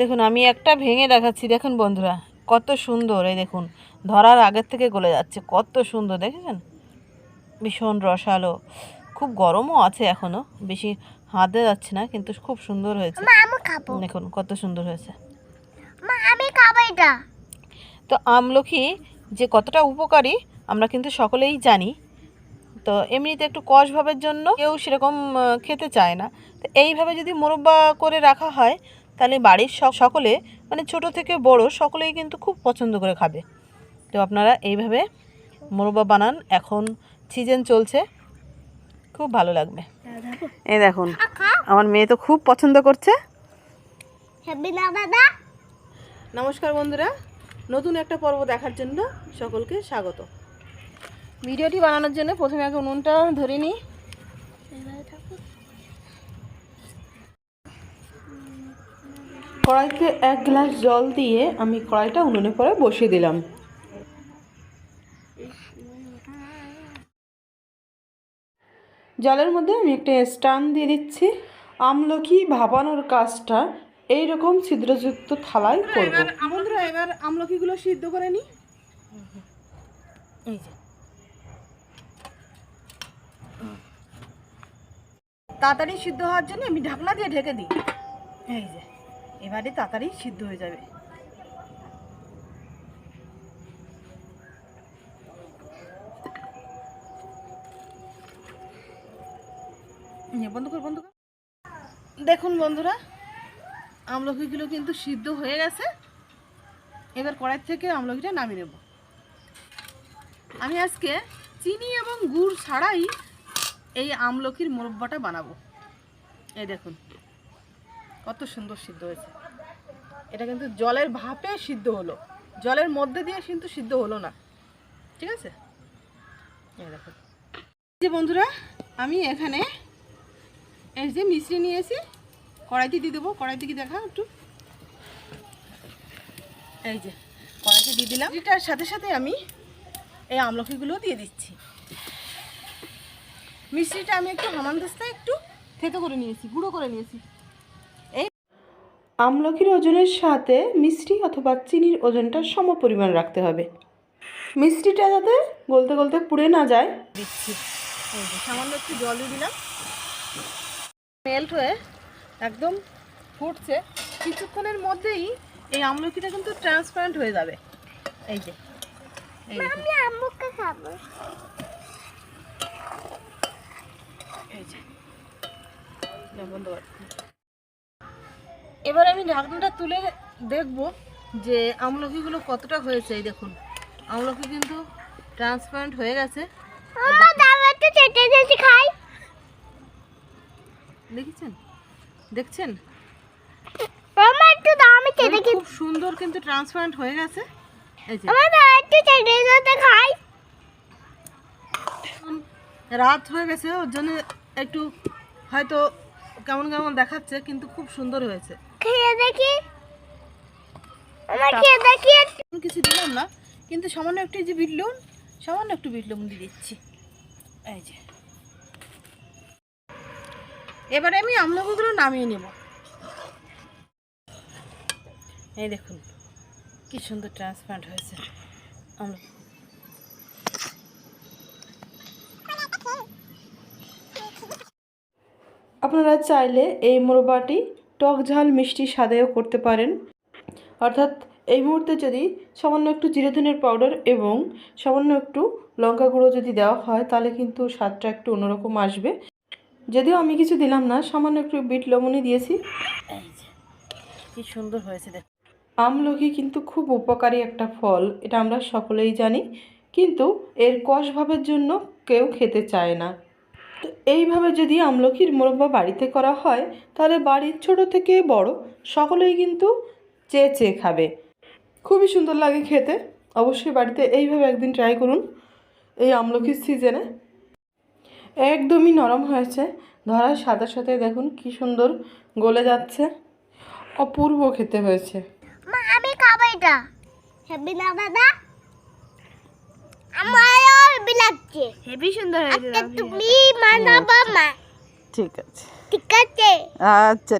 দেখুন আমি একটা ভেঙে দেখাচ্ছি, দেখুন বন্ধুরা কত সুন্দর। এই দেখুন ধরার আগের থেকে গলে যাচ্ছে, কত সুন্দর দেখেছেন, ভীষণ রসালো। খুব গরমও আছে এখনো, বেশি হাতে যাচ্ছে না, কিন্তু খুব সুন্দর হয়েছে। দেখুন কত সুন্দর হয়েছে। তো আমলকি যে কতটা উপকারী আমরা কিন্তু সকলেই জানি। তো এমনিতে একটু কষ ভাবের জন্য কেউ সেরকম খেতে চায় না। তো এইভাবে যদি মোরব্বা করে রাখা হয় তাহলে বাড়ির সকলে, মানে ছোট থেকে বড় সকলেই কিন্তু খুব পছন্দ করে খাবে। তো আপনারা এইভাবে মোরব্বা বানান, এখন সিজন চলছে, খুব ভালো লাগবে। এই দেখুন আমার মেয়ে তো খুব পছন্দ করছে। নমস্কার বন্ধুরা, নতুন একটা পর্ব দেখার জন্য সকলকে স্বাগত। ভিডিওটি বানানোর জন্য প্রথমে আগে উনুনটা ধরে নিই। কড়াইতে 1 গ্লাস জল দিয়ে আমি কড়াইটা উনুনে পরে বসিয়ে দিলাম। জলের মধ্যে আমি একটা স্ট্যান্ড দিয়ে দিচ্ছি। আমলকি ভাপানোর কাজটা এইরকম ছিদ্রযুক্ত থালায় করব। বন্ধুরা এবার আমলকিগুলো সিদ্ধ করে নিই। এই যে তাড়াতাড়ি সিদ্ধ হওয়ার জন্য আমি ঢাকনা দিয়ে ঢেকে দিই। এই যে এবারে তাড়াতাড়ি সিদ্ধ হয়ে যাবে। বন্ধ কর। দেখুন বন্ধুরা আমলকিগুলো কিন্তু সিদ্ধ হয়ে গেছে। এবার কড়াই থেকে আমলকিটা নামিয়ে নেব। আমি আজকে চিনি এবং গুড় ছাড়াই এই আমলকির মোরব্বাটা বানাবো। এই দেখুন কত সুন্দর সিদ্ধ হয়েছে। এটা কিন্তু জলের ভাপে সিদ্ধ হলো, জলের মধ্যে দিয়ে কিন্তু সিদ্ধ হলো না, ঠিক আছে। এই দেখুন যে বন্ধুরা আমি এখানে এই যে মিশ্রি নিয়েছি, কড়াইতে দিয়ে দেবো। কড়াইতে কি দেখা একটু, এই যে কড়াইতে দিয়ে দিলাম। এটার সাথে সাথে আমি এই আমলকিগুলো দিয়ে দিচ্ছি। মিষ্টিটা আমি একটু হামানদিস্তায় একটু থেতো করে নিয়েছি, গুঁড়ো করে নিয়েছি। এই আমলকির ওজনের সাথে মিষ্টি অথবা চিনির ওজনটা সম পরিমাণ রাখতে হবে। মিষ্টিটা যাতে গলতে গলতে পুড়ে না যায় দিচ্ছি। এই যে সামান্য একটু জল দিয়ে দিলাম, মেল্ট হয়ে একদম ফুটছে। কিছুক্ষণের মধ্যেই এই আমলকিটা কিন্তু ট্রান্সপারেন্ট হয়ে যাবে। এই যে আমি আম্মুকে খাবো। এই যে বন্ধ কর। এবার আমি ঢাকনাটা তুলে দেখব যে আমলকিগুলো কতটা হয়েছে। এই দেখুন আমলকি কিন্তু ট্রান্সপারেন্ট হয়ে গেছে। দেখছেন খুব সুন্দর কিন্তু ট্রান্সপারেন্ট হয়ে গেছে। এই যে রাত হয়ে গেছে, ওর জন্য একটু হয়তো কেমন কেমন দেখাচ্ছে, কিন্তু খুব সুন্দর হয়েছে। কিছু দিলাম না, কিন্তু সামান্য একটু যে বিট লবণ, সামান্য একটু বিট লবণ দিয়ে দিচ্ছি। এই যে এবারে আমি আমলকিগুলো নামিয়ে নেব। এই দেখুন কি সুন্দর ট্রান্সপারেন্ট হয়েছে আমলকি। আপনারা চাইলে এই মোরব্বাটি টক ঝাল মিষ্টি স্বাদেও করতে পারেন। অর্থাৎ এই মুহূর্তে যদি সামান্য একটু জিরে ধনের পাউডার এবং সামান্য একটু লঙ্কা গুঁড়ো যদি দেওয়া হয় তাহলে কিন্তু স্বাদটা একটু অন্যরকম আসবে। যদিও আমি কিছু দিলাম না, সামান্য একটু বিট লবণই দিয়েছি। এই যে কি সুন্দর হয়েছে দেখ। আমলকি কিন্তু খুব উপকারী একটা ফল, এটা আমরা সকলেই জানি, কিন্তু এর কষ ভাবের জন্য কেউ খেতে চায় না। তো এইভাবে যদি আমলকির মোরব্বা বাড়িতে করা হয় তাহলে বাড়ির ছোট থেকে বড় সকলেই কিন্তু চেয়ে চেয়ে খাবে। খুবই সুন্দর লাগে খেতে। অবশ্যই বাড়িতে এইভাবে একদিন ট্রাই করুন। এই আমলকির সিজনে একদমই নরম হয়েছে, ধরার সাথে সাথে দেখুন কি সুন্দর গলে যাচ্ছে, অপূর্ব খেতে হয়েছে। আমি খাবো এটা, হেভি না দাদা? আমারও হেভি লাগছে, হেভি সুন্দর হয়েছে। তুমি বানাবো মা? ঠিক আছে, ঠিক আছে, আচ্ছা।